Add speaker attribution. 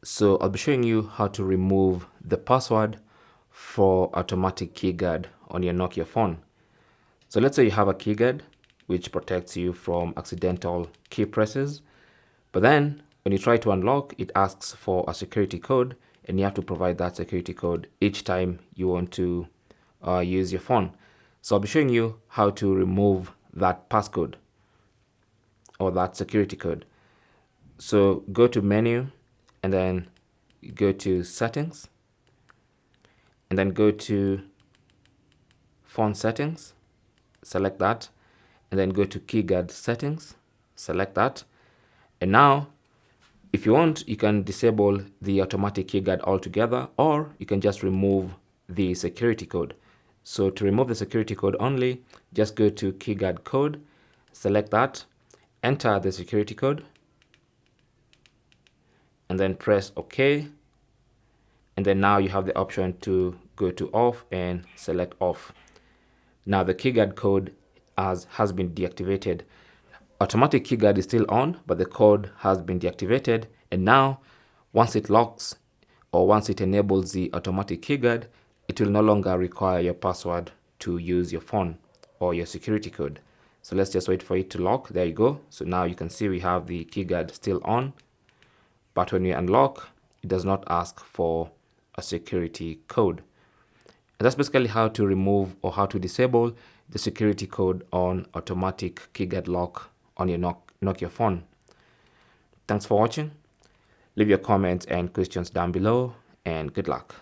Speaker 1: So I'll be showing you how to remove the password for automatic keyguard on your Nokia phone. So let's say you have a keyguard which protects you from accidental key presses, but then when you try to unlock, it asks for a security code and you have to provide that security code each time you want to use your phone. So I'll be showing you how to remove that passcode or that security code. So go to menu and then go to settings and then go to phone settings, select that, and then go to Keyguard settings, select that. And now if you want, you can disable the automatic keyguard altogether, or you can just remove the security code. So to remove the security code only, just go to keyguard code, select that, enter the security code, and then press OK. And then now you have the option to go to off and select off. Now the keyguard code has been deactivated. Automatic keyguard is still on, but the code has been deactivated. And now once it locks or once it enables the automatic keyguard, it will no longer require your password to use your phone or your security code. So let's just wait for it to lock. There you go. So now you can see we have the keyguard still on, but when we unlock, it does not ask for a security code. And that's basically how to remove or how to disable the security code on automatic keyguard lock on your Nokia phone. Thanks for watching. Leave your comments and questions down below, and good luck.